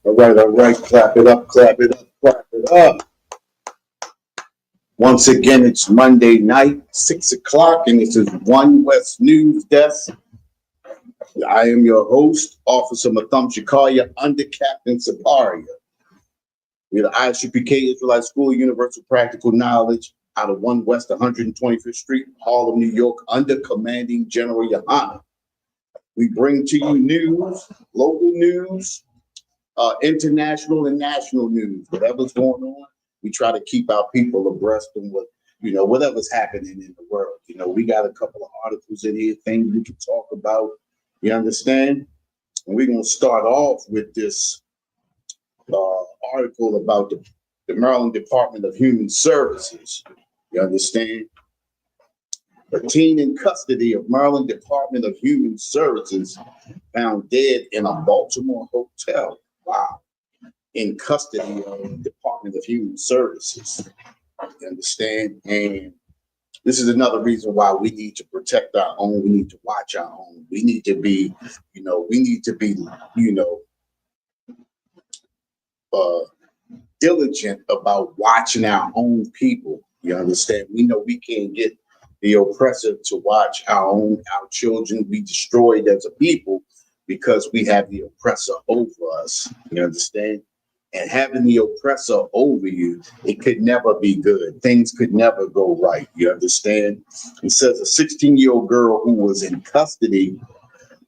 All right, clap it up, clap it up, clap it up. Once again, it's Monday night, 6 o'clock, and this is One West News Desk. I am your host, Officer Matham Shikaria, under Captain Saparia. We're the ISUPK Israelite School of Universal Practical Knowledge out of 1 West 125th Street, Harlem, New York, under Commanding General Yohana. We bring to you news, local news, international and national news, whatever's going on. We try to keep our people abreast of what, whatever's happening in the world. We got a couple of articles in here, things we can talk about. You understand? And we're going to start off with this article about the Maryland Department of Human Services. You understand? A teen in custody of Maryland Department of Human Services found dead in a Baltimore hotel. Wow. In custody of the Department of Human Services. You understand? And this is another reason why we need to protect our own. We need to watch our own. We need to be, diligent about watching our own people. You understand? We know we can't get the oppressor to watch our children be destroyed as a people because we have the oppressor over us. You understand? And having the oppressor over you, it could never be good. Things could never go right. You understand? It says a 16-year-old girl who was in custody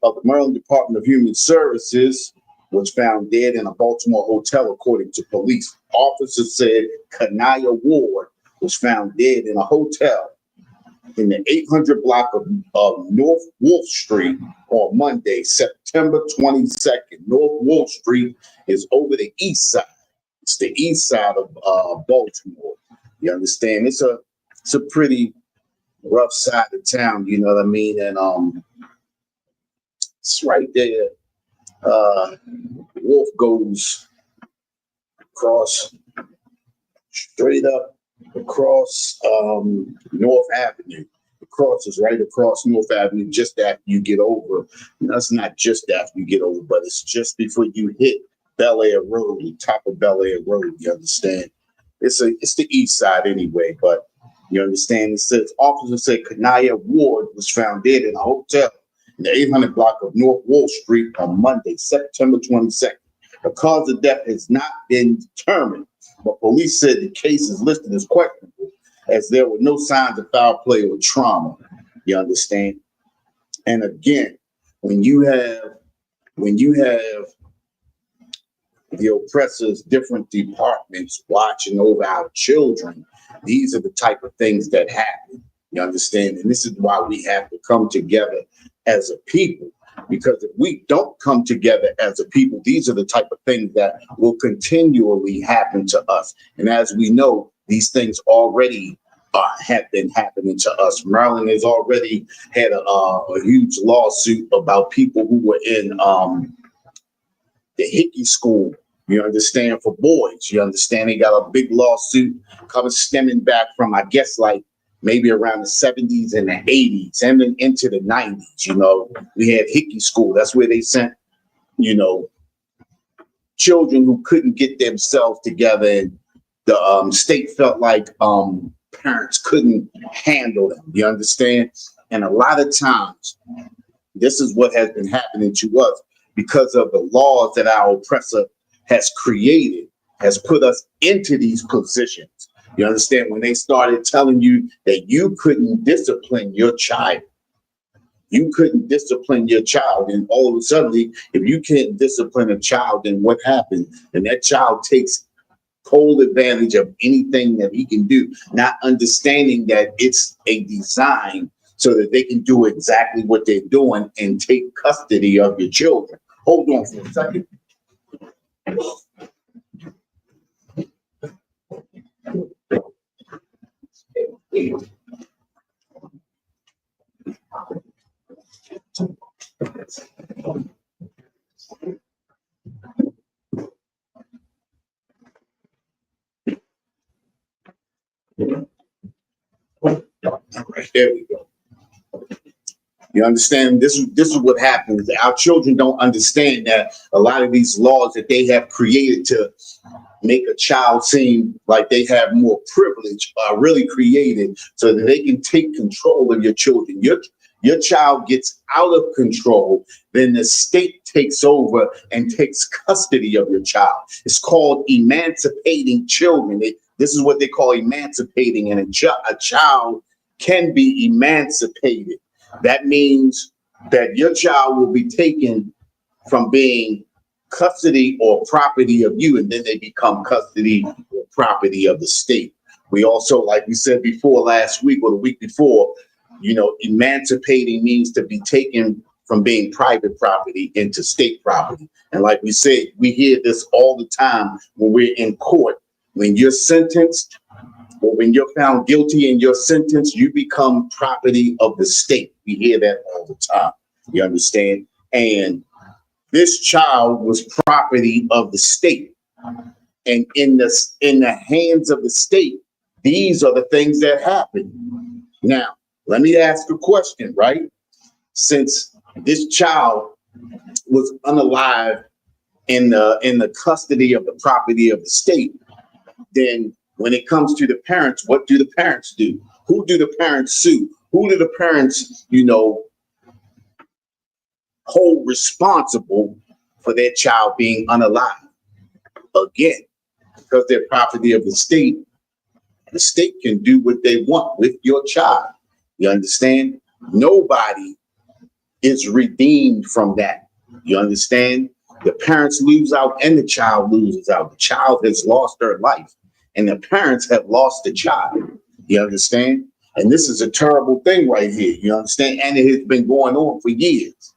of the Maryland Department of Human Services was found dead in a Baltimore hotel, according to police. Officers said Kanaya Ward was found dead in a hotel in the 800 block of North Wolf Street on Monday, September 22nd. North Wolf Street is over the east side. It's the east side of Baltimore. You understand? It's a pretty rough side of town, you know what I mean? And it's right there. Wolf goes straight up across North Avenue. The cross is right across North Avenue, just after you get over. It's not just after you get over, but it's just before you hit Bel Air Road, top of Bel Air Road. You understand? It's the east side anyway, but you understand. It says officers said Kanaya Ward was found dead in a hotel in the 800 block of North Wall Street on Monday, September 22nd. The cause of death has not been determined, but police said the case is listed as questionable as there were no signs of foul play or trauma. You understand? And again, when you have the oppressors, different departments watching over our children, these are the type of things that happen. You understand? And this is why we have to come together as a people, because if we don't come together as a people, these are the type of things that will continually happen to us. And as we know, these things already have been happening to us. Maryland has already had a huge lawsuit about people who were in the Hickey School, you understand, for boys. You understand? They got a big lawsuit coming stemming back from, I guess, like maybe around the 70s and the 80s and then into the 90s. We had Hickey School. That's where they sent, children who couldn't get themselves together. And the state felt like parents couldn't handle them. You understand? And a lot of times, this is what has been happening to us because of the laws that our oppressor has created, has put us into these positions. You understand? When they started telling you that you couldn't discipline your child, you couldn't discipline your child. And all of a sudden, if you can't discipline a child, then what happens? And that child takes full advantage of anything that he can do, not understanding that it's a design so that they can do exactly what they're doing and take custody of your children. Hold on for a second. All right, there we go. You understand? This is what happens. Our children don't understand that a lot of these laws that they have created to make a child seem like they have more privilege are really created so that they can take control of your children. Your child gets out of control, then the state takes over and takes custody of your child. It's called emancipating children. This is what they call emancipating, and a child can be emancipated. That means that your child will be taken from being custody or property of you, and then they become custody or property of the state. We also, like we said before last week or the week before, emancipating means to be taken from being private property into state property. And like we said, we hear this all the time when we're in court. When you're sentenced, or when you're found guilty and you're sentenced, you become property of the state. We hear that all the time. You understand? And this child was property of the state. And in the hands of the state, these are the things that happen. Now, let me ask a question, right? Since this child was unalive in the custody of the property of the state, then when it comes to the parents, what do the parents do? Who do the parents sue? Who do the parents, hold responsible for their child being unalive? Again, because they're property of the state can do what they want with your child. You understand? Nobody is redeemed from that. You understand? The parents lose out and the child loses out. The child has lost their life and the parents have lost the child. You understand? And this is a terrible thing right here. You understand? And it has been going on for years.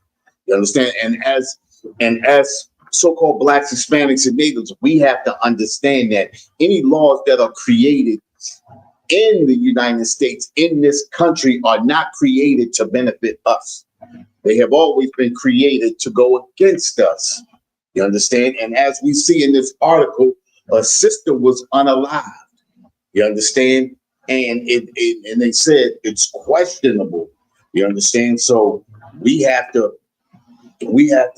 You understand? And as so-called Blacks, Hispanics, and Natives, we have to understand that any laws that are created in the United States, in this country, are not created to benefit us. They have always been created to go against us. You understand? And as we see in this article, a sister was unalived. You understand? And and they said it's questionable. You understand? So we have to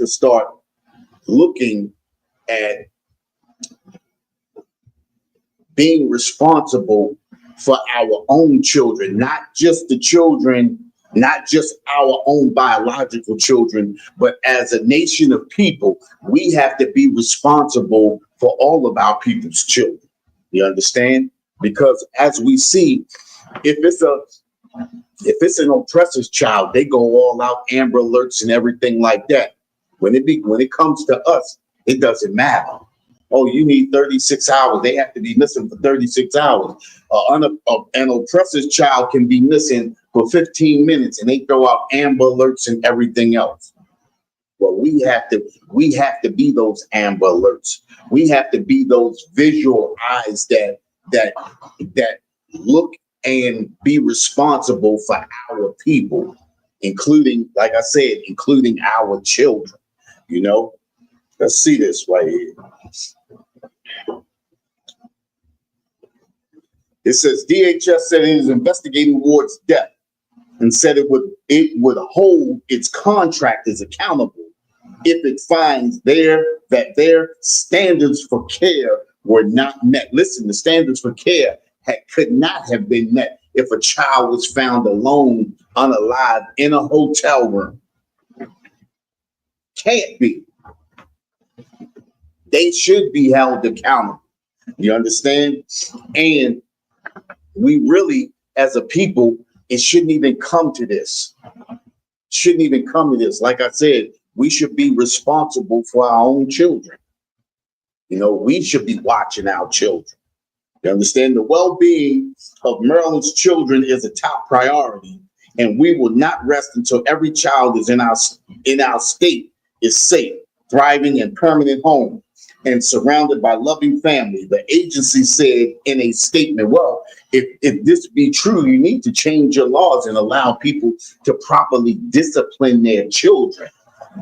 start looking at being responsible for our own children, not just the children, not just our own biological children, but as a nation of people, we have to be responsible for all of our people's children. You understand? Because as we see, if it's an oppressor's child, they go all out, Amber Alerts and everything like that. When it comes to us, it doesn't matter. Oh, you need 36 hours. They have to be missing for 36 hours. An oppressor's child can be missing for 15 minutes and they throw out Amber Alerts and everything else. Well, we have to be those Amber Alerts. We have to be those visual eyes that look and be responsible for our people, including, like I said, including our children. Let's see this right here. It says DHS said it is investigating Ward's death and said it would hold its contractors accountable if it finds that their standards for care were not met. Listen, the standards for care could not have been met if a child was found alone, unalive, in a hotel room. Can't be. They should be held accountable. You understand? And we really, as a people, it shouldn't even come to this. Shouldn't even come to this. Like I said, we should be responsible for our own children. You know, we should be watching our children. You understand? The well-being of Maryland's children is a top priority, and we will not rest until every child is in our state is safe, thriving, and permanent home, and surrounded by loving family. The agency said in a statement, well, if this be true, you need to change your laws and allow people to properly discipline their children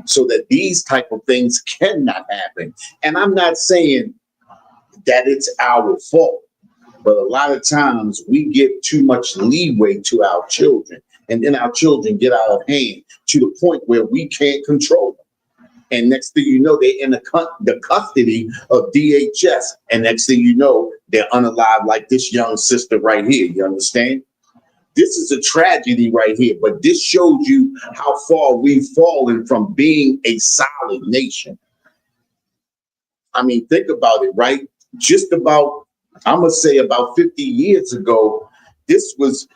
so that these type of things cannot happen. And I'm not saying that it's our fault, but a lot of times we give too much leeway to our children, and then our children get out of hand to the point where we can't control them. And next thing you know, they're in the custody of DHS. And next thing you know, they're unalive, like this young sister right here. You understand? This is a tragedy right here. But this shows you how far we've fallen from being a solid nation. I mean, think about it, right? Just about, I'm going to say about 50 years ago, this was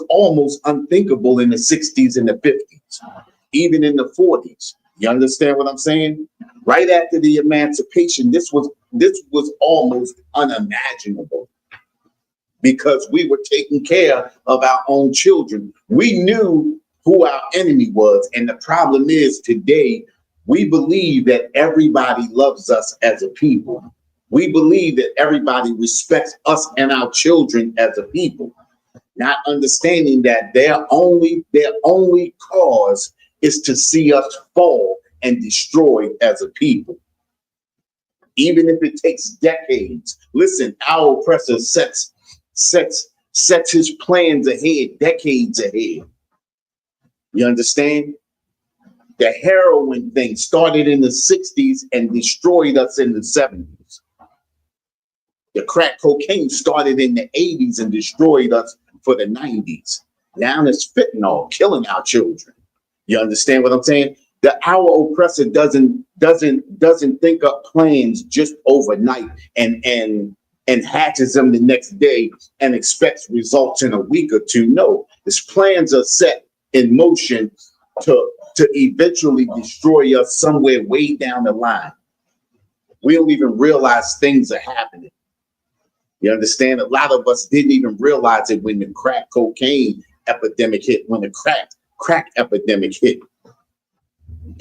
almost unthinkable in the 60s and the 50s, even in the 40s. You understand what I'm saying? Right after the emancipation, this was almost unimaginable because we were taking care of our own children. We knew who our enemy was. And the problem is today, we believe that everybody loves us as a people. We believe that everybody respects us and our children as a people, not understanding that their only cause is to see us fall and destroyed as a people. Even if it takes decades. Listen, our oppressor sets his plans ahead, decades ahead. You understand? The heroin thing started in the 60s and destroyed us in the 70s. The crack cocaine started in the 80s and destroyed us for the 90s. Now it's fentanyl killing our children. You understand what I'm saying? Our oppressor doesn't think up plans just overnight and hatches them the next day and expects results in a week or two. No, his plans are set in motion to eventually destroy us somewhere way down the line. We don't even realize things are happening. You understand? A lot of us didn't even realize it when the crack cocaine epidemic hit, when the crack epidemic hit.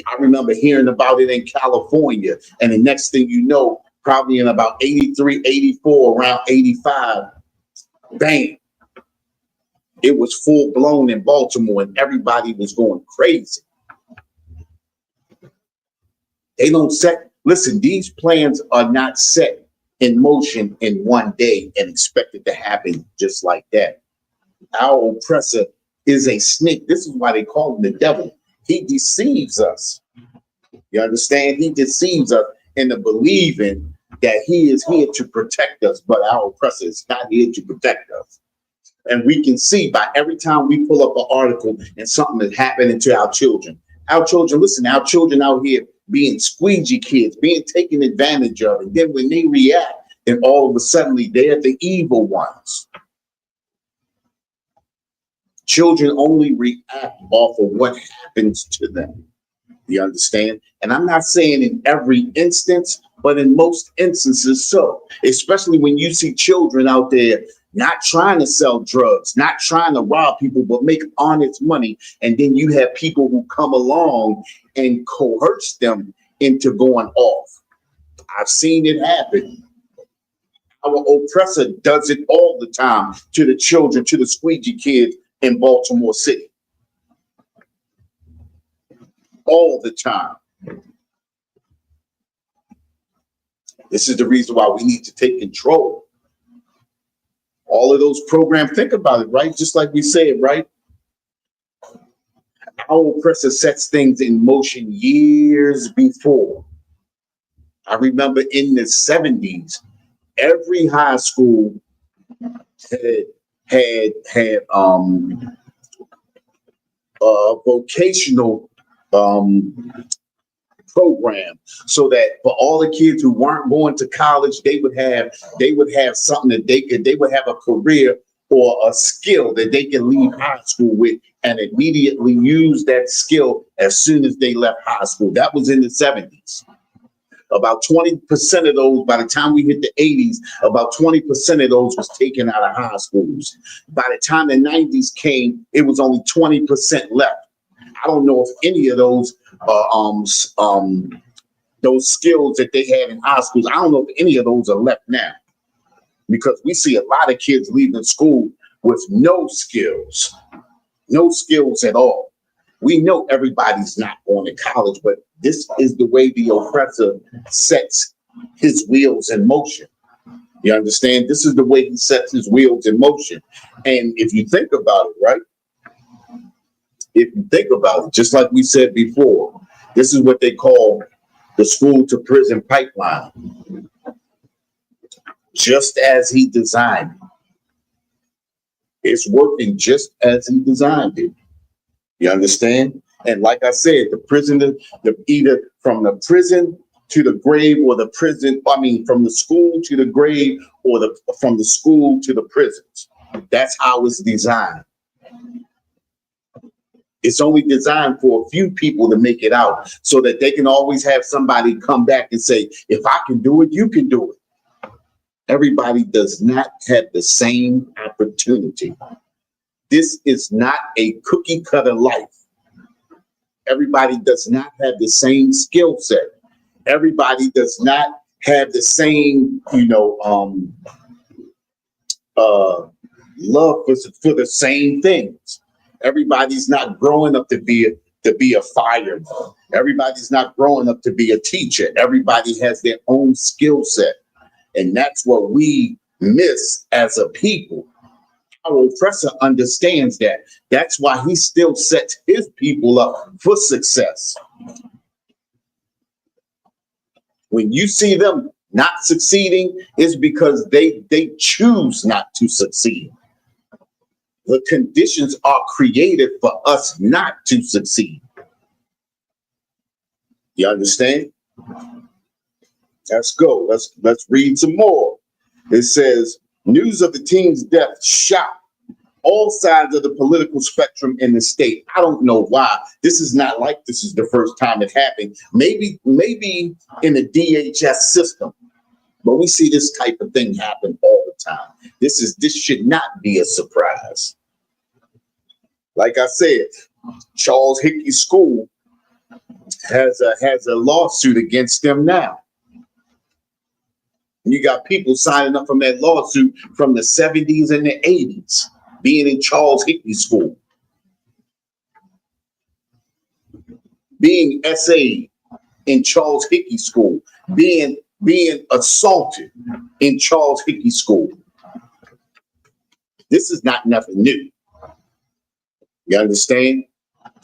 I remember hearing about it in California. And the next thing you know, probably in about 83, 84, around 85, bang, it was full blown in Baltimore and everybody was going crazy. They don't listen, these plans are not set in motion in one day and expected to happen just like that. Our oppressor is a snake. This is why they call him the devil. He deceives us. You understand? He deceives us into believing that he is here to protect us, but our oppressor is not here to protect us. And we can see by every time we pull up an article and something is happening to our children. Our children, listen, our children out here being squeegee kids, being taken advantage of. And then when they react, then all of a sudden they're the evil ones. Children only react off of what happens to them. You understand? And I'm not saying in every instance, but in most instances so. Especially when you see children out there not trying to sell drugs, not trying to rob people, but make honest money. And then you have people who come along and coerce them into going off. I've seen it happen. Our oppressor does it all the time to the children, to the squeegee kids in Baltimore City. All the time. This is the reason why we need to take control. All of those programs, think about it, right? Just like we said, right? Our oppressor sets things in motion years before. I remember in the 70s, every high school had vocational program, so that for all the kids who weren't going to college, they would have something that they would have a career or a skill that they can leave high school with and immediately use that skill as soon as they left high school. That was in the 70s. About 20% of those, by the time we hit the 80s, about 20% of those was taken out of high schools. By the time the 90s came, it was only 20% left. I don't know if any of those skills that they had in high schools, I don't know if any of those are left now, because we see a lot of kids leaving school with no skills at all. We know everybody's not going to college, but this is the way the oppressor sets his wheels in motion. You understand? This is the way he sets his wheels in motion. And if you think about it, right? If you think about it, just like we said before, this is what they call the school to prison pipeline. Just as he designed it. It's working just as he designed it. You understand? And like I said, the prisoner, either from the prison to the grave or the prison, from the school to the grave or from the school to the prisons. That's how it's designed. It's only designed for a few people to make it out so that they can always have somebody come back and say, if I can do it, you can do it. Everybody does not have the same opportunity. This is not a cookie cutter life. Everybody does not have the same skill set. Everybody does not have the same, love for the same things. Everybody's not growing up to be a fireman. Everybody's not growing up to be a teacher. Everybody has their own skill set. And that's what we miss as a people. Our oppressor understands that. That's why he still sets his people up for success. When you see them not succeeding, it's because they choose not to succeed. The conditions are created for us not to succeed. You understand? Let's go. Let's read some more. It says, news of the teen's death shocked all sides of the political spectrum in the state. I don't know why. This is not like this is the first time it happened. Maybe in the DHS system, but we see this type of thing happen all the time. This should not be a surprise. Like I said, Charles Hickey School has a lawsuit against them now. You got people signing up from that lawsuit from the 70s and the 80s, being in Charles Hickey School, being SA'd in Charles Hickey School, being assaulted in Charles Hickey School. This is not nothing new. You understand?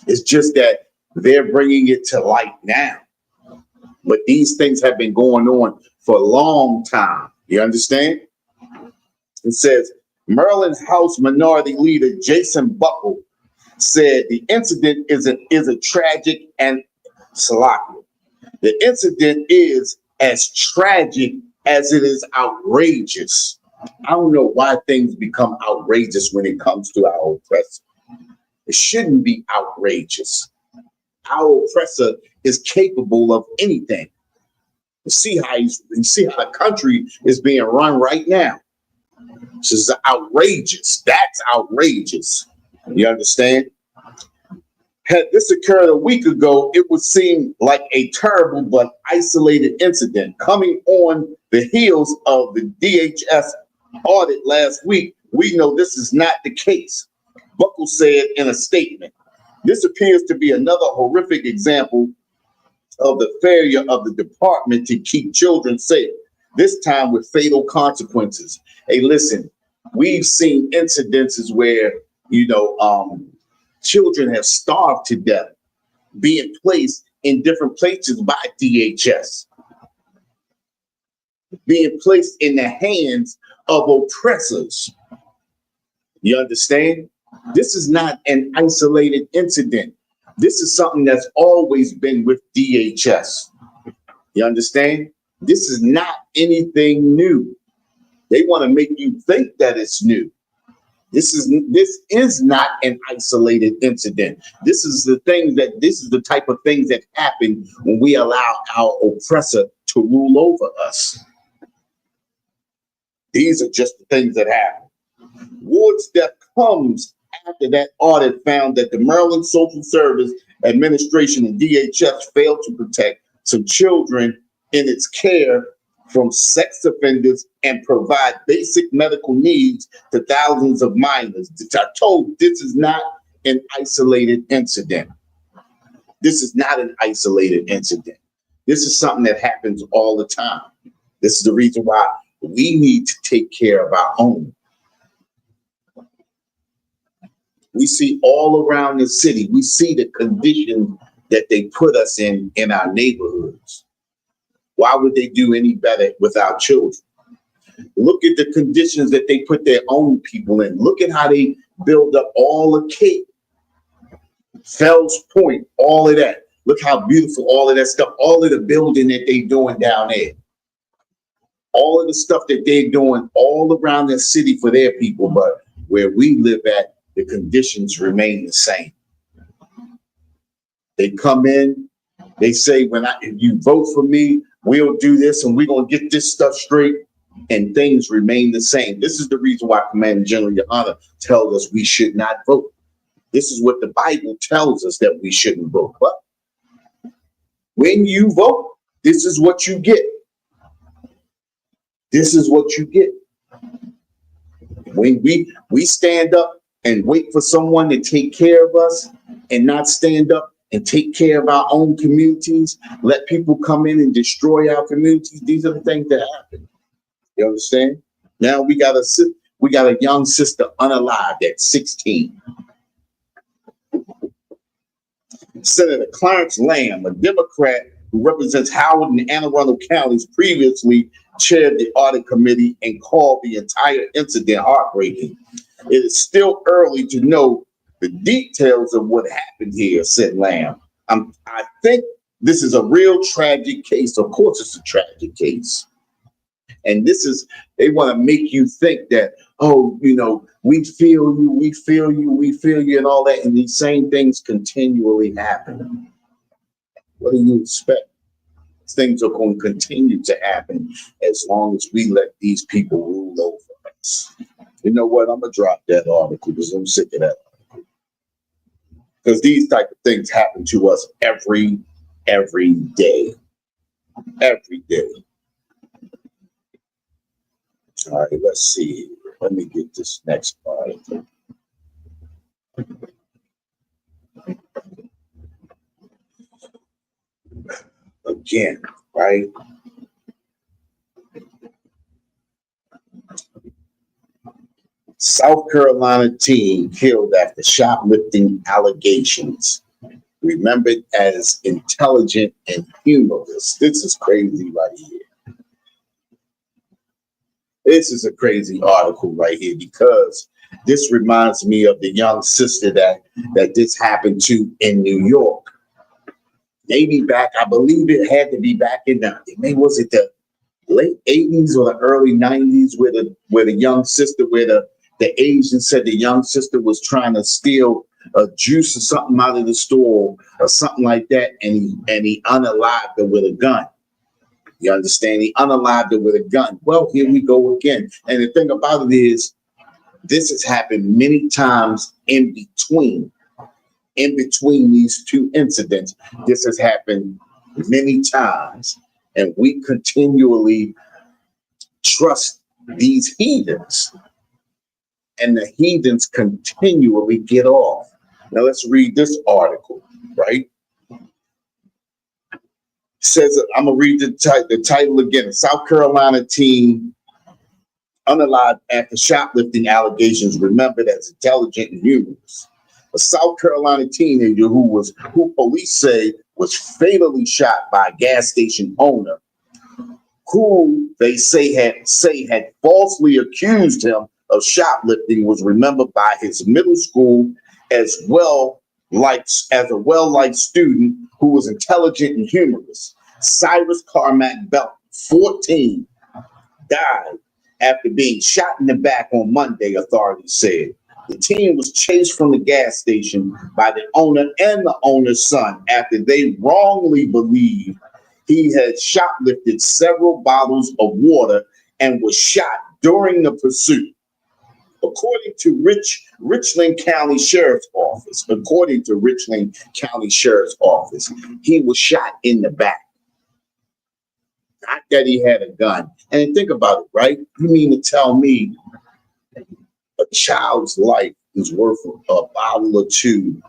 It's just that they're bringing it to light now. But these things have been going on for a long time. You understand? It says, Maryland House Minority Leader Jason Buckle said the incident is a tragic and salacious. The incident is as tragic as it is outrageous. I don't know why things become outrageous when it comes to our oppressor. It shouldn't be outrageous. Our oppressor is capable of anything. You see how the country is being run right now. This is outrageous. That's outrageous. You understand? Had this occurred a week ago, it would seem like a terrible but isolated incident. Coming on the heels of the DHS audit last week, we know this is not the case. Buckle said in a statement, this appears to be another horrific example of the failure of the department to keep children safe, this time with fatal consequences. Hey, listen, we've seen incidences where, children have starved to death, being placed in different places by DHS, being placed in the hands of oppressors. You understand? This is not an isolated incident. This is something that's always been with DHS. You understand? This is not anything new. They want to make you think that it's new. This is not an isolated incident. This is the type of things that happen when we allow our oppressor to rule over us. These are just the things that happen. Ward's death comes after that audit found that the Maryland Social Service Administration and DHS failed to protect some children in its care from sex offenders and provide basic medical needs to thousands of minors. I told this is not an isolated incident. This is not an isolated incident. This is something that happens all the time. This is the reason why we need to take care of our own. We see all around the city, we see the condition that they put us in our neighborhoods. Why would they do any better with our children? Look at the conditions that they put their own people in. Look at how they build up all of Cape, Fells Point, all of that. Look how beautiful all of that stuff, all of the building that they doing down there. All of the stuff that they're doing all around the city for their people, but where we live at, the conditions remain the same. They come in, they say, if you vote for me, we'll do this and we're going to get this stuff straight, and things remain the same. This is the reason why Commander General Your Honor tells us we should not vote. This is what the Bible tells us, that we shouldn't vote. But when you vote, this is what you get. This is what you get. When we stand up and wait for someone to take care of us and not stand up and take care of our own communities, let people come in and destroy our communities. These are the things that happen. You understand? Now we got a young sister unalived at 16. Senator Clarence Lamb, a Democrat who represents Howard and Anne Arundel counties, previously chaired the audit committee and called the entire incident heartbreaking. It is still early to know the details of what happened here, said Lamb. I think this is a real tragic case. Of course, it's a tragic case. And they want to make you think that, oh, we feel you, and all that. And these same things continually happen. What do you expect? Things are going to continue to happen as long as we let these people rule over us. You know what? I'm going to drop that article because I'm sick of that article. Because these type of things happen to us every day. Every day. All right, let's see. Let me get this next article. Again, right? South Carolina teen killed after shoplifting allegations. Remembered as intelligent and humorous. This is crazy right here. This is a crazy article right here because this reminds me of the young sister that this happened to in New York. Maybe back, I believe it had to be back in was it the late 80s or the early 90s where the young sister, where the Asian said the young sister was trying to steal a juice or something out of the store or something like that, and he unalived her with a gun. You understand? He unalived her with a gun. Well, here we go again. And the thing about it is, this has happened many times in between these two incidents. This has happened many times, and we continually trust these heathens, and the heathens continually get off. Now let's read this article, right? Says, I'm gonna read the title again. A South Carolina teen unalived after shoplifting allegations, remembered as intelligent and humorous. A South Carolina teenager who police say was fatally shot by a gas station owner, who they say had falsely accused him of shoplifting, was remembered by his middle school as a well-liked student who was intelligent and humorous. Cyrus Carmack Belt, 14, died after being shot in the back on Monday, authorities said. The teen was chased from the gas station by the owner and the owner's son after they wrongly believed he had shoplifted several bottles of water and was shot during the pursuit. According to Richland County Sheriff's Office, he was shot in the back. Not that he had a gun. And think about it, right? You mean to tell me a child's life is worth a bottle or two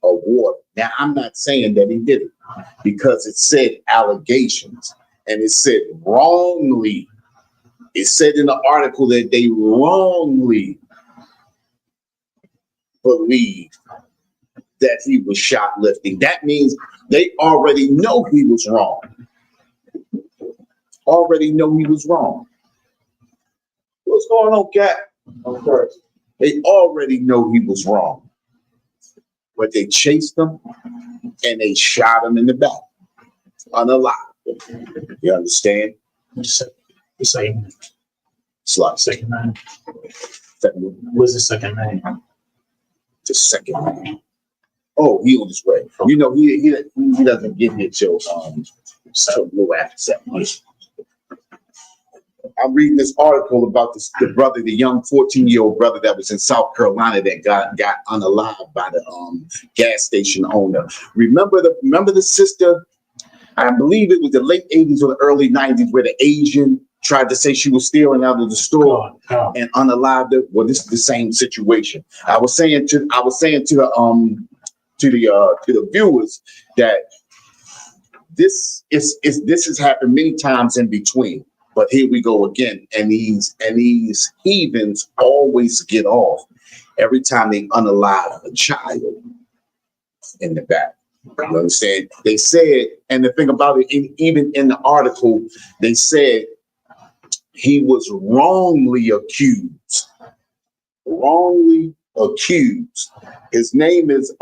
of water? Now, I'm not saying that he did it because it said allegations and it said wrongly. It said in the article that they wrongly believed that he was shoplifting. That means they already know he was wrong. Already know he was wrong. What's going on, Cat? Okay. They already know he was wrong. But they chased him and they shot him in the back. Unalive. You understand? The second, Slot. second name. What's the second name? The second man. Oh, he on his way. You know, he doesn't get here till a little after 7. I'm reading this article about the brother, the young 14-year-old brother that was in South Carolina that got unalived by the gas station owner. Remember the sister? I believe it was the late 80s or the early 90s where the Asian tried to say she was stealing out of the store and unalived her. Well, this is the same situation. I was saying to the viewers that this has happened many times in between. But here we go again, and these heathens always get off every time they unalive a child in the back. You understand? They said, and the thing about it, even in the article, they said he was wrongly accused. Wrongly accused. His name is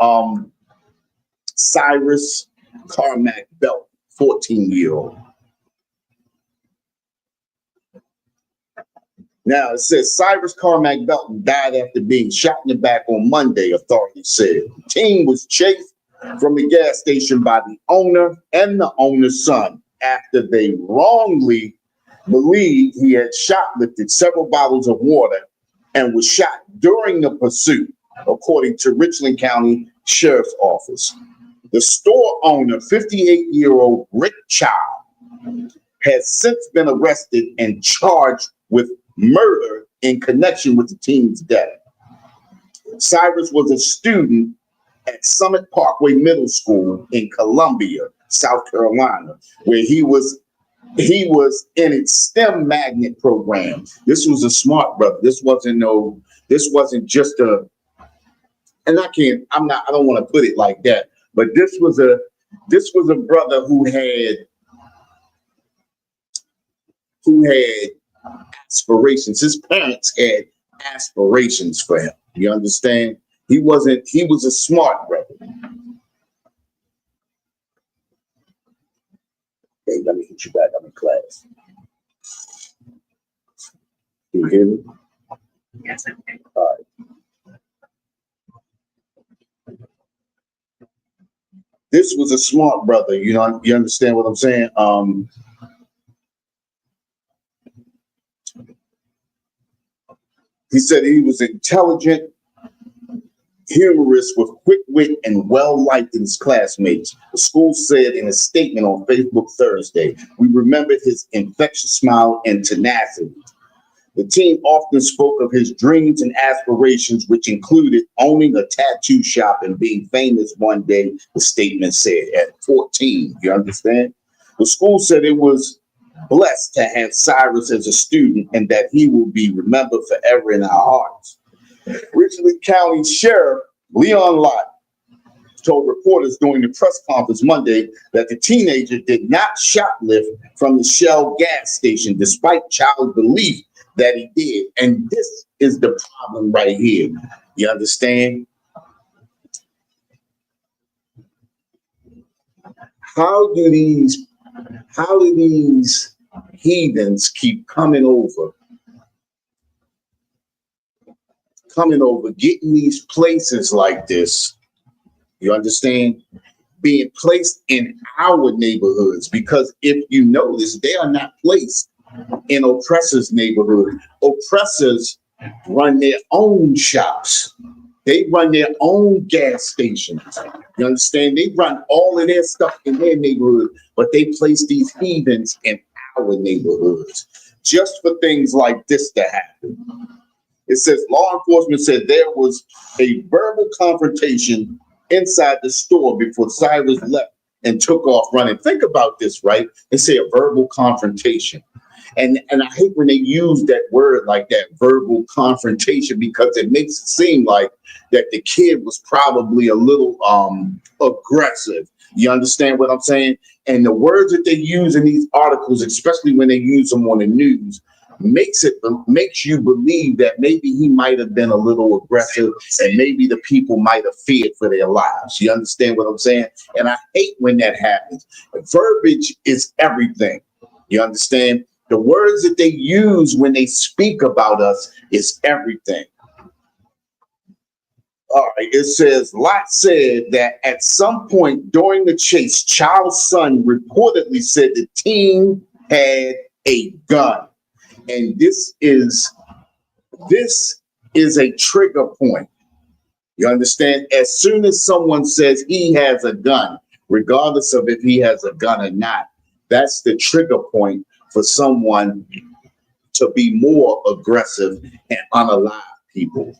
Cyrus Carmack Belt, 14-year-old. Now, it says Cyrus Carmack Belton died after being shot in the back on Monday, authorities said. The teen was chased from the gas station by the owner and the owner's son after they wrongly believed he had shoplifted several bottles of water and was shot during the pursuit, according to Richland County Sheriff's Office. The store owner, 58-year-old Rick Child, has since been arrested and charged with murder in connection with the teen's death. Cyrus was a student at Summit Parkway Middle School in Columbia, South Carolina, where he was in its STEM magnet program. This was a smart brother. This wasn't just a, and I don't want to put it like that, but this was a brother who had aspirations. His parents had aspirations for him. You understand? He was a smart brother. Hey, let me hit you back. I'm in class. Can you hear me? Yes, okay. All right. This was a smart brother. You know, you understand what I'm saying? He said he was intelligent, humorous, with quick wit, and well-liked in his classmates. The school said in a statement on Facebook Thursday, "We remembered his infectious smile and tenacity." The teen often spoke of his dreams and aspirations, which included owning a tattoo shop and being famous one day, the statement said, at 14. You understand? The school said it was blessed to have Cyrus as a student and that he will be remembered forever in our hearts. Richland County Sheriff Leon Lott told reporters during the press conference Monday that the teenager did not shoplift from the Shell gas station, despite child belief that he did. And this is the problem right here. You understand? How do these heathens keep coming over coming over, getting these places like this, you understand, being placed in our neighborhoods, because if you notice, they are not placed in oppressors' neighborhood. Oppressors run their own shops. They run their own gas stations. You understand? They run all of their stuff in their neighborhood, but they place these heathens in our neighborhoods just for things like this to happen. It says law enforcement said there was a verbal confrontation inside the store before Cyrus left and took off running. Think about this, right? They say a verbal confrontation. And I hate when they use that word like that, verbal confrontation, because it makes it seem like that the kid was probably a little aggressive. You understand what I'm saying? And the words that they use in these articles, especially when they use them on the news, makes you believe that maybe he might have been a little aggressive and maybe the people might have feared for their lives. You understand what I'm saying? And I hate when that happens. Verbiage is everything. You understand? The words that they use when they speak about us is everything. All right, it says, Lot said that at some point during the chase, Child's son reportedly said the teen had a gun. And this is a trigger point. You understand? As soon as someone says he has a gun, regardless of if he has a gun or not, that's the trigger point for someone to be more aggressive and unalive people.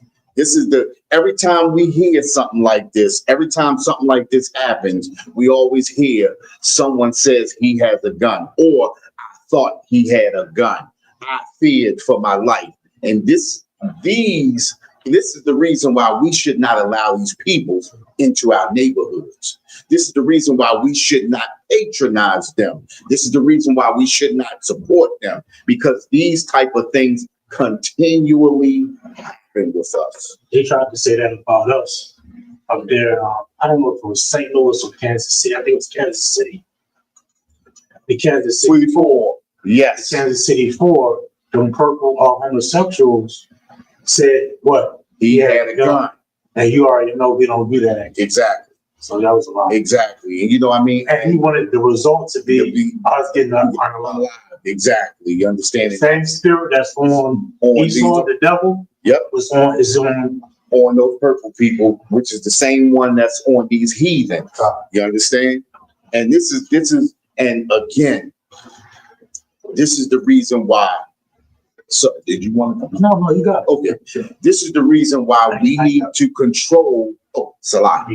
Every time we hear something like this, every time something like this happens, we always hear someone says he has a gun, or I thought he had a gun. I feared for my life. And this is the reason why we should not allow these people into our neighborhoods. This is the reason why we should not patronize them. This is the reason why we should not support them, because these type of things continually happen with us. They tried to say that about us up there. I don't know if it was St. Louis or Kansas City. I think it was Kansas City. The Kansas City 4. Yes. The Kansas City 4, them purple homosexuals said what? He had a gun. And you already know we don't do that anymore. Exactly. So that was a lot. Exactly. And you know what I mean? And he wanted the result to be us getting unalive. Exactly. You understand it? Same spirit that's on Esau, the devil. Yep. Is on those purple people, which is the same one that's on these heathens. You understand? And this is, and again, this is the reason why. So, did you want to? No, you got it. Okay. Sure. This is the reason why we need to control. Oh, Salah.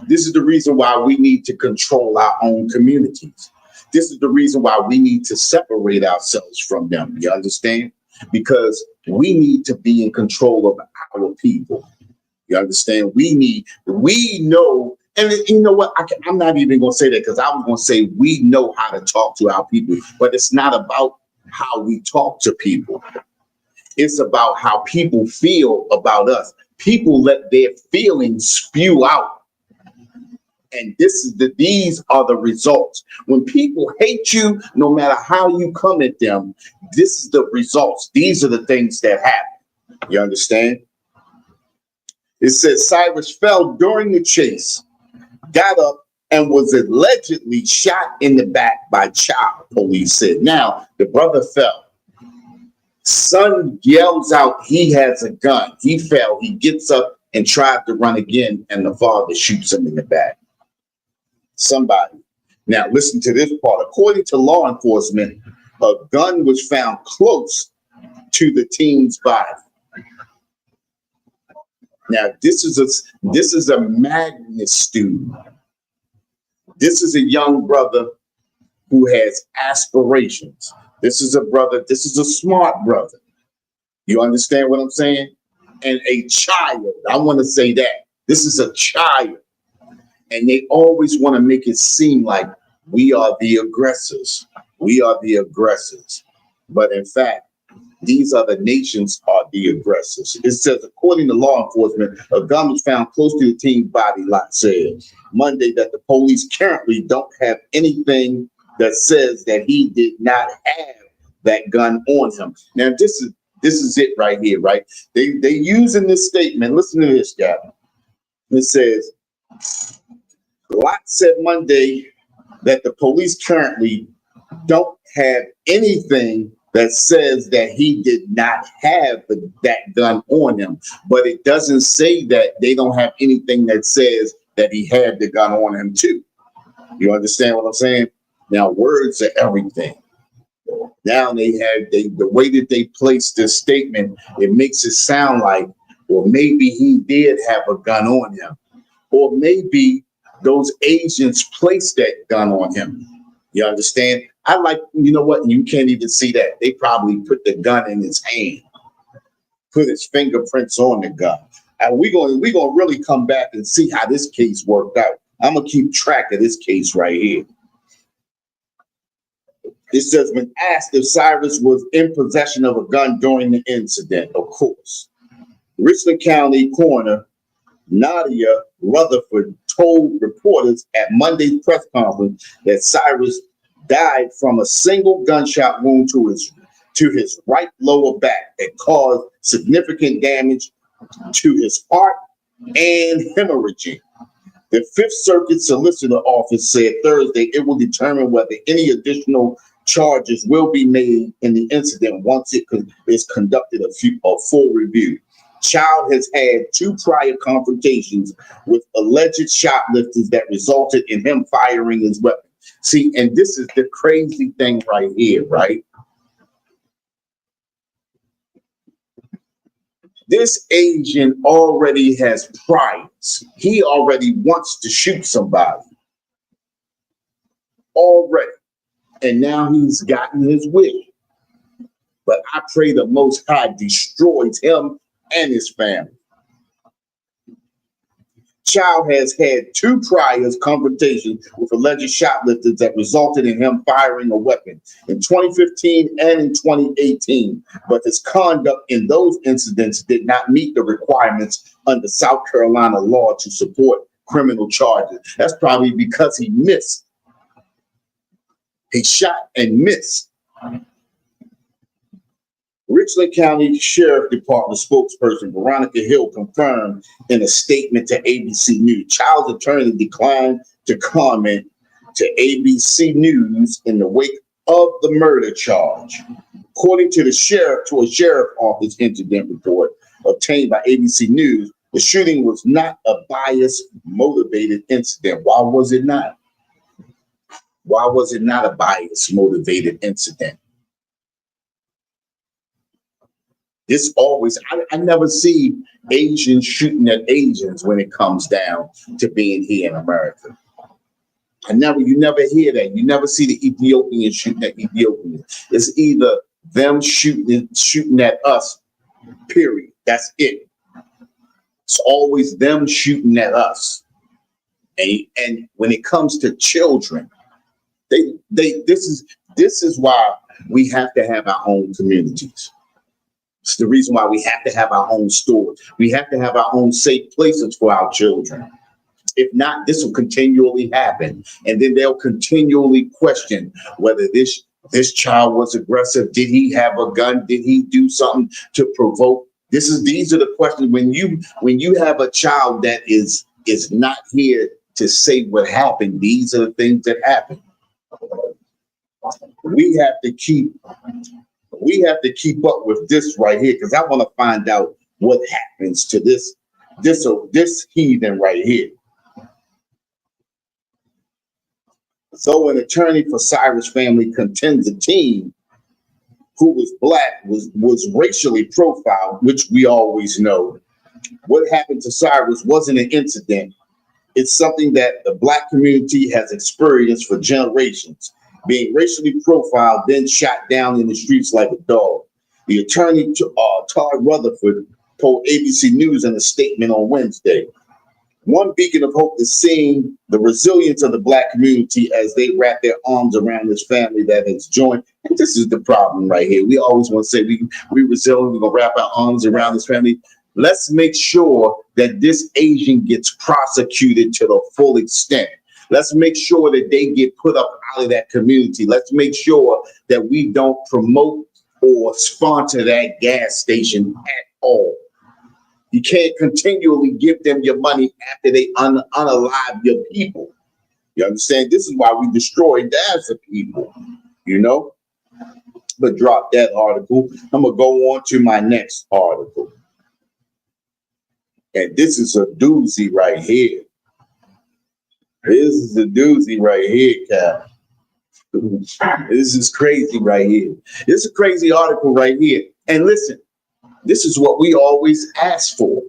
This is the reason why we need to control our own communities. This is the reason why we need to separate ourselves from them. You understand? Because we need to be in control of our people. You understand? We know, and you know what? I'm not even going to say that, because I was going to say we know how to talk to our people, but it's not about how we talk to people. It's about how people feel about us. People let their feelings spew out. And these are the results. When people hate you, no matter how you come at them, this is the results. These are the things that happen. You understand? It says Cyrus fell during the chase, got up, and was allegedly shot in the back by Child, police said. Now, the brother fell. Son yells out he has a gun. He fell. He gets up and tries to run again, and the father shoots him in the back. Somebody. Now, listen to this part. According to law enforcement, a gun was found close to the teen's body. Now, this is a magnet student. This is a young brother who has aspirations. This is a smart brother. You understand what I'm saying? And a child. I want to say that. This is a child. And they always want to make it seem like we are the aggressors. We are the aggressors. But in fact, these other nations are the aggressors. It says, according to law enforcement, a gun was found close to the teen's body, Lot said Monday, that the police currently don't have anything that says that he did not have that gun on him. Now, this This is it right here, right? They using this statement. Listen to this, guy. It says, Lott said Monday that the police currently don't have anything that says that he did not have that gun on him, but it doesn't say that they don't have anything that says that he had the gun on him too. You understand what I'm saying? Now, words are everything. Now the way that they place this statement, it makes it sound like, well, maybe he did have a gun on him, or maybe those agents placed that gun on him. You understand? I like, you know what? You can't even see that. They probably put the gun in his hand, put his fingerprints on the gun. And we're gonna really come back and see how this case worked out. I'm gonna keep track of this case right here. It says, when asked if Cyrus was in possession of a gun during the incident, of course, Richland County Coroner Nadia Rutherford told reporters at Monday's press conference that Cyrus died from a single gunshot wound to his right lower back that caused significant damage to his heart and hemorrhaging. The Fifth Circuit Solicitor Office said Thursday it will determine whether any additional charges will be made in the incident once it is conducted a full review. Child has had 2 prior confrontations with alleged shoplifters that resulted in him firing his weapon. See, and this is the crazy thing right here, right? This agent already has priors. He already wants to shoot somebody. Already. And now he's gotten his wish. But I pray the Most High destroys him and his family. Child has had 2 prior confrontations with alleged shoplifters that resulted in him firing a weapon in 2015 and in 2018. But his conduct in those incidents did not meet the requirements under South Carolina law to support criminal charges. That's probably because he missed. He shot and missed. Richland County Sheriff Department spokesperson Veronica Hill confirmed in a statement to ABC News. Child's attorney declined to comment to ABC News in the wake of the murder charge. According to a sheriff office incident report obtained by ABC News, the shooting was not a bias-motivated incident. Why was it not? Why was it not a bias-motivated incident? This always, I never see Asians shooting at Asians when it comes down to being here in America. You never hear that. You never see the Ethiopians shooting at Ethiopians. It's either them shooting at us, period. That's it. It's always them shooting at us. And when it comes to children, this is why we have to have our own communities. It's the reason why we have to have our own stores. We have to have our own safe places for our children. If not, this will continually happen. And then they'll continually question whether this child was aggressive. Did he have a gun? Did he do something to provoke? These are the questions. When you have a child that is not here to say what happened, these are the things that happen. We have to keep up with this right here, because I want to find out what happens to this heathen right here. So an attorney for Cyrus family contends the team, who was black, was racially profiled, which we always know. What happened to Cyrus wasn't an incident. It's something that the black community has experienced for generations. Being racially profiled, then shot down in the streets like a dog. The attorney, Todd Rutherford, told ABC News in a statement on Wednesday. One beacon of hope is seeing the resilience of the black community as they wrap their arms around this family that has joined. And this is the problem right here. We always want to say we resilient, we're going to wrap our arms around this family. Let's make sure that this Asian gets prosecuted to the full extent. Let's make sure that they get put up out of that community. Let's make sure that we don't promote or sponsor that gas station at all. You can't continually give them your money after they unalive your people. You understand? This is why we destroyed as a people, you know? But drop that article. I'm going to go on to my next article. And this is a doozy right here. This is a doozy right here, Cap. This is crazy right here. This is a crazy article right here. And listen, this is what we always ask for.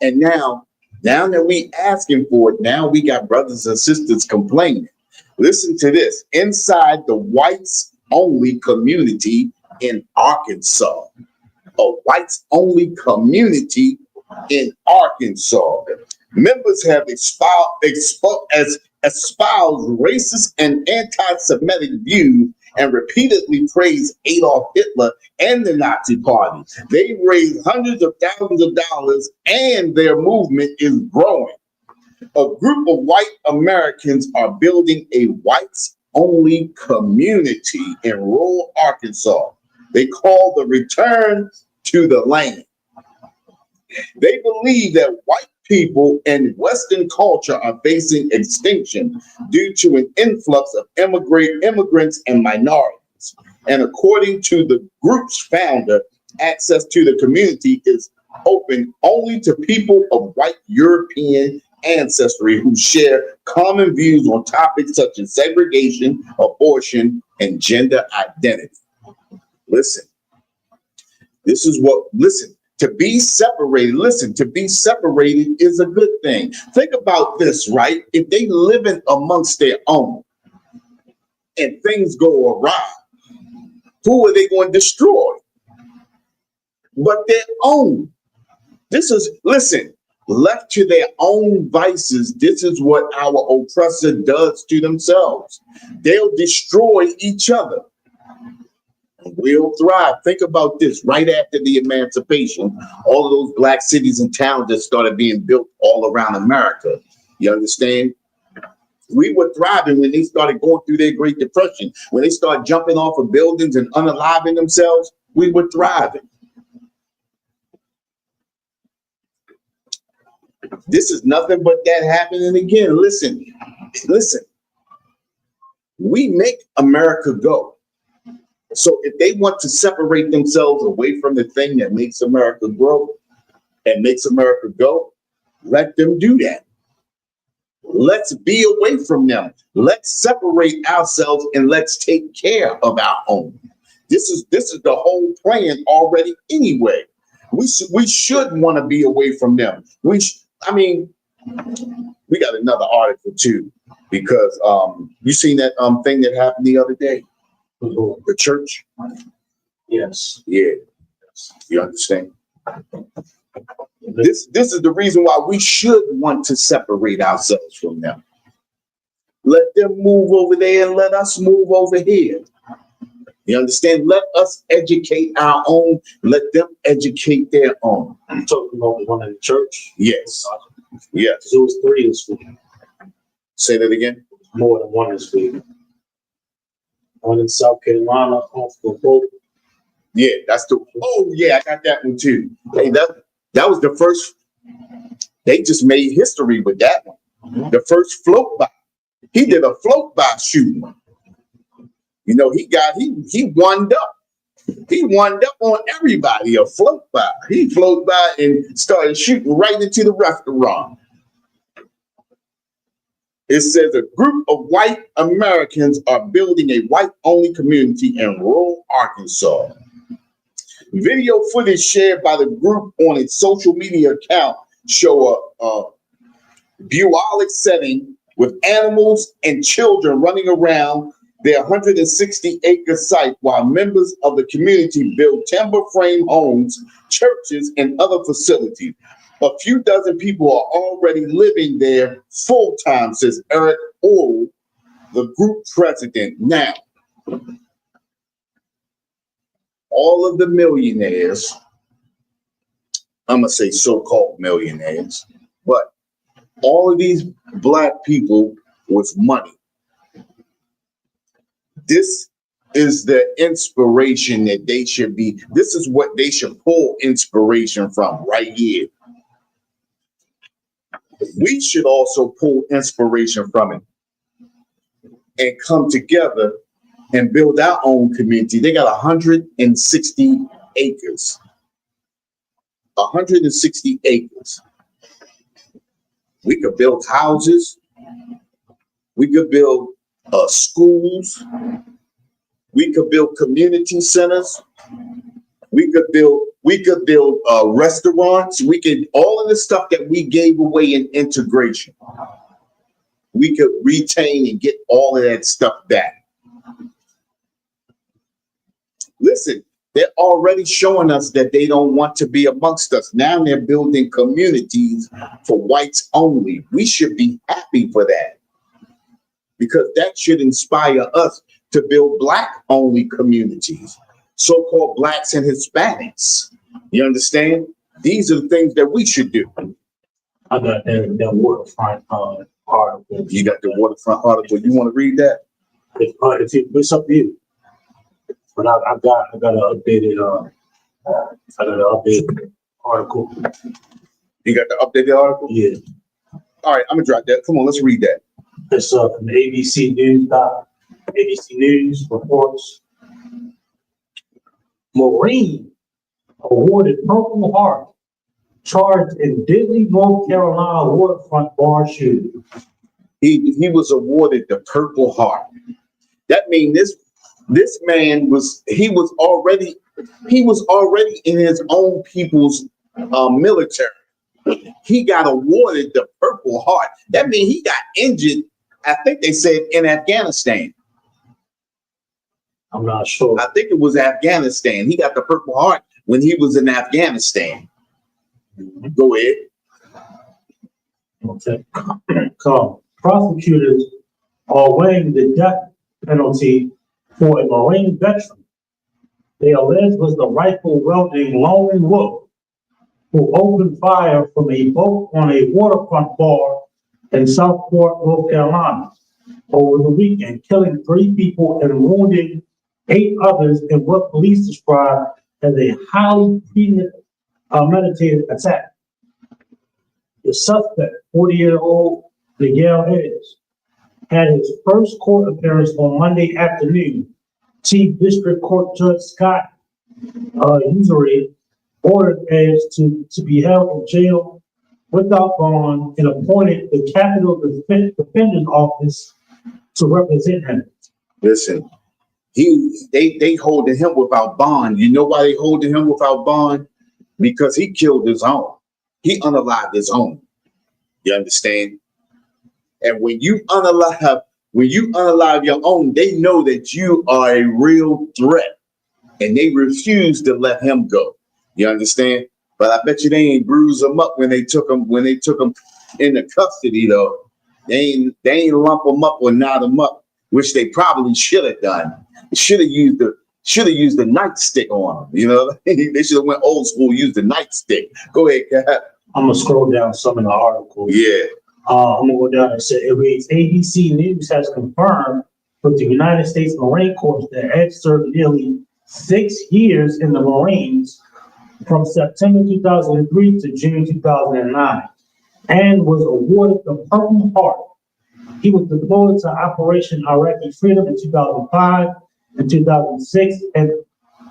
And now that we asking for it, now we got brothers and sisters complaining. Listen to this. Inside the whites only community in Arkansas. A whites only community in Arkansas. Members have espoused racist and anti-Semitic views and repeatedly praised Adolf Hitler and the Nazi Party. They raised hundreds of thousands of dollars and their movement is growing. A group of white Americans are building a whites-only community in rural Arkansas. They call the Return to the Land. They believe that white people and Western culture are facing extinction due to an influx of immigrants and minorities. And according to the group's founder, access to the community is open only to people of white European ancestry who share common views on topics such as segregation, abortion, and gender identity. Listen, to be separated is a good thing. Think about this, right? If they living amongst their own and things go awry, who are they going to destroy? But their own. Left to their own vices, this is what our oppressor does to themselves. They'll destroy each other. We'll thrive. Think about this. Right after the emancipation, all of those black cities and towns that started being built all around America. You understand? We were thriving when they started going through their Great Depression. When they started jumping off of buildings and unaliving themselves, we were thriving. This is nothing but that happening again. Listen. We make America go. So if they want to separate themselves away from the thing that makes America grow and makes America go, let them do that. Let's be away from them. Let's separate ourselves and let's take care of our own. This is the whole plan already anyway. We should want to be away from them. We got another article too, because you seen that thing that happened the other day. The church? Yes. Yeah. You understand? This is the reason why we should want to separate ourselves from them. Let them move over there and let us move over here. You understand? Let us educate our own. Let them educate their own. I'm talking about the one in the church. Yes. Yes. There was 3 this week. Say that again. More than one this week. One in South Carolina, off the boat. Yeah, that's the. Oh yeah, I got that one too. Hey, that was the first. They just made history with that one. Mm-hmm. The first float by. He did a float by shooting. You know, he won up. He won up on everybody. A float by. He floated by and started shooting right into the restaurant. It says a group of white Americans are building a white-only community in rural Arkansas. Video footage shared by the group on its social media account show a bucolic setting with animals and children running around their 160-acre site while members of the community build timber frame homes, churches, and other facilities. A few dozen people are already living there full-time, says Eric Orr, the group president. Now, all of the millionaires, I'm going to say so-called millionaires, but all of these black people with money, this is the inspiration that they should be. This is what they should pull inspiration from right here. We should also pull inspiration from it and come together and build our own community. They got 160 acres. 160 acres. We could build houses. We could build schools. We could build community centers. We could build restaurants. We could, all of the stuff that we gave away in integration, we could retain and get all of that stuff back. Listen, they're already showing us that they don't want to be amongst us. Now they're building communities for whites only. We should be happy for that, because that should inspire us to build black only communities, so-called blacks and Hispanics. You understand? These are the things that we should do. I got that waterfront article. You got the waterfront article. You want to read that? It's up to you. But I got an updated article. You got the updated article? Yeah. All right, I'm gonna drop that. Come on, let's read that. It's from the ABC News. ABC News reports Marine awarded Purple Heart, charged in deadly North Carolina waterfront bar shooting. He was awarded the Purple Heart. That means this man was already in his own people's military. He got awarded the Purple Heart. That means he got injured, I think they said, in Afghanistan. I'm not sure. I think it was Afghanistan. He got the Purple Heart when he was in Afghanistan. Go ahead. Okay. Prosecutors are weighing the death penalty for a Marine veteran they allege was the rifle-wielding lone wolf who opened fire from a boat on a waterfront bar in Southport, North Carolina over the weekend, killing 3 people and wounding 8 others in what police described as a highly premeditated attack. The suspect, 40-year-old Miguel Hayes, had his first court appearance on Monday afternoon. Chief District Court Judge Scott Usury ordered Hayes to be held in jail without bond and appointed the Capitol Defender's Office to represent him. Listen, they holding him without bond. You know why they holding him without bond? Because he killed his own. He unalived his own. You understand? And when you unalive your own, they know that you are a real threat, and they refuse to let him go. You understand? But I bet you they ain't bruise him up when they took him into custody though. They ain't lump him up or knot him up, which they probably should have done. Should have used the nightstick on him. You know, they should have went old school, used the nightstick. Go ahead, Cap. I'm gonna scroll down some of the articles. Yeah. I'm gonna go down and say it reads: ABC News has confirmed with the United States Marine Corps that Ed served nearly 6 years in the Marines from September 2003 to June 2009, and was awarded the Purple Heart. He was deployed to Operation Iraqi Freedom in 2005 and 2006, and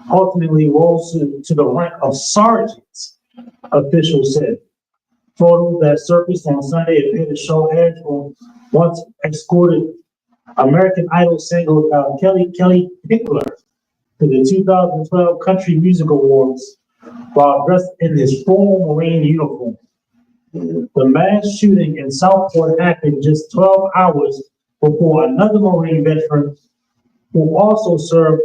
ultimately rose to the rank of sergeant, officials said. Photos that surfaced on Sunday appear to show Edge once escorted American Idol singer Kelly Pickler to the 2012 Country Music Awards while dressed in his formal Marine uniform. The mass shooting in Southport happened just 12 hours before another Marine veteran who also served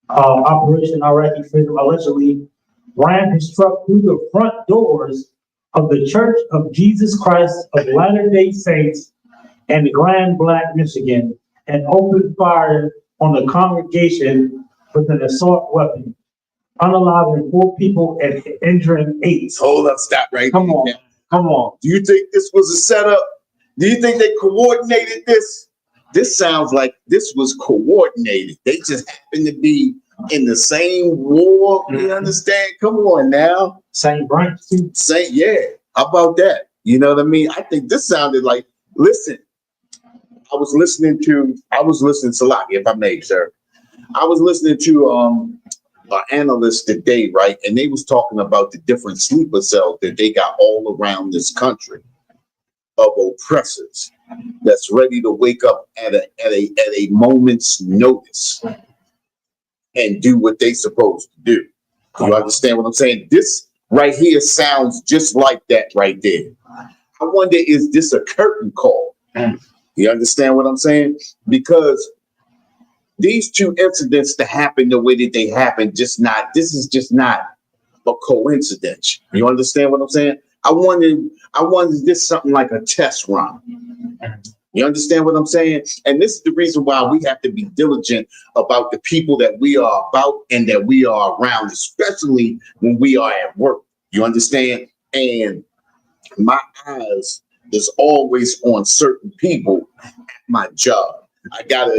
Operation Iraqi Freedom allegedly ran his truck through the front doors of the Church of Jesus Christ of Latter-day Saints in Grand Blanc, Michigan, and opened fire on the congregation with an assault weapon, unaliving 4 people and injuring 8. Hold up, stop right Come there. on, come on. Do you think this was a setup? Do you think they coordinated this? this sounds like this was coordinated. They just happened to be in the same war. You understand? Come on now. Same branch too. Say, yeah. How about that? You know what I mean? I think this sounded like, listen, I was listening to Salaki, if I may, sir. I was listening to an analyst today, right? And they was talking about the different sleeper cells that they got all around this country of oppressors that's ready to wake up at a moment's notice and do what they supposed to do. You understand what I'm saying? This right here sounds just like that right there. I wonder, is this a curtain call? You understand what I'm saying? Because these two incidents that happened the way that they happened, this is just not a coincidence. You understand what I'm saying? I wonder, is this something like a test run? You understand what I'm saying? And this is the reason why we have to be diligent about the people that we are about and that we are around, especially when we are at work. You understand? And my eyes is always on certain people at my job. I got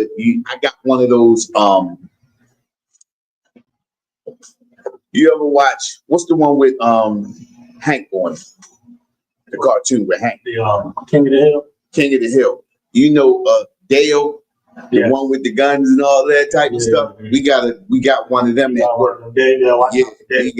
one of those, you ever watch, what's the one with Hank on it? The cartoon with Hank. The King of the Hill. King of the Hill. You know, Dale, the one with the guns and all that type of stuff. We got one of them at work. We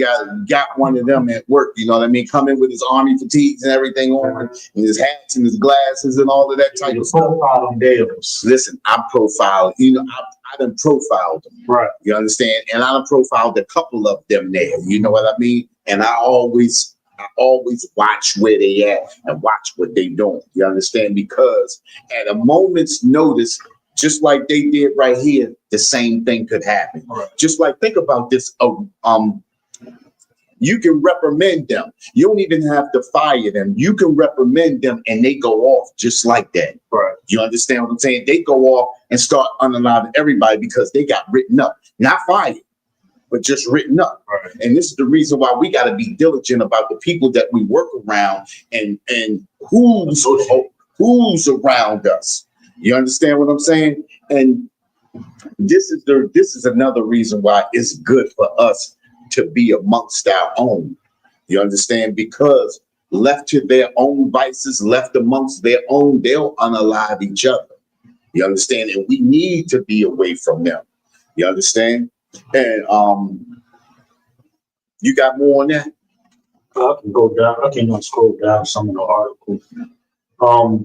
got one of them at work. You know what I mean? Coming with his army fatigues and everything on, and his hats and his glasses and all of that type of stuff. Profile on Dales. Listen, I profiled. You know, I done profiled them. Right. You understand? And I done profiled a couple of them there. You know what I mean? And I always watch where they at and watch what they doing. You understand? Because at a moment's notice, just like they did right here, the same thing could happen. Right. Just like, think about this. You can reprimand them. You don't even have to fire them. You can reprimand them and they go off just like that. Right. You understand what I'm saying? They go off and start unaliving everybody because they got written up, not fired, but just written up. Right. And this is the reason why we got to be diligent about the people that we work around and who's around us. You understand what I'm saying? And this is another reason why it's good for us to be amongst our own. You understand? Because left to their own vices, left amongst their own, they'll unalive each other. You understand? And we need to be away from them. You understand? And you got more on that? I can go down. I can scroll down some of the articles.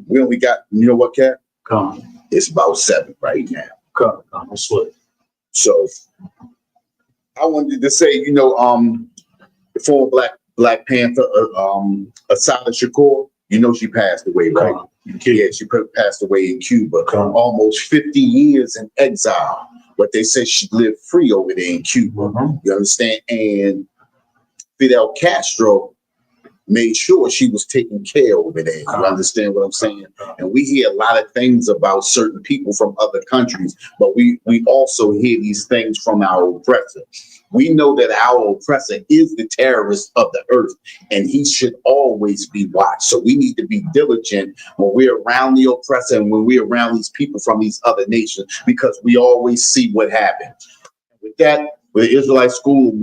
We only got, you know what, Cat? Come. It's about 7 right now. Come. Let's switch. So I wanted to say, you know, the former Black Panther, Assata Shakur, you know, she passed away, right? Yeah, she passed away in Cuba. Almost 50 years in exile. But they said she lived free over there in Cuba. You understand? And Fidel Castro made sure she was taken care of over there. You understand what I'm saying? And we hear a lot of things about certain people from other countries, but we also hear these things from our oppressor. We know that our oppressor is the terrorist of the earth, and he should always be watched. So we need to be diligent when we're around the oppressor and when we're around these people from these other nations, because we always see what happens. With that, with the Israelite School,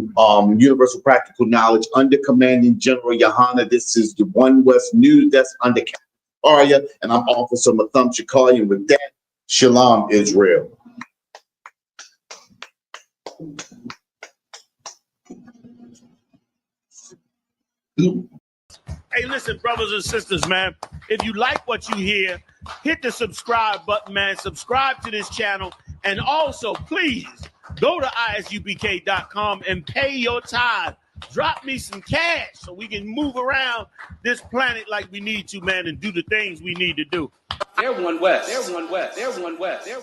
Universal Practical Knowledge, under Commanding General Yohana, this is the One West News Desk under Captain Arya, and I'm Officer Matham Shikari. And with that, Shalom, Israel. Hey, listen, brothers and sisters, man, if you like what you hear, hit the subscribe button, man. Subscribe to this channel. And also, please go to isubk.com and pay your tithe. Drop me some cash so we can move around this planet like we need to, man, and do the things we need to do. They're one West. They're one West. They're one West. They're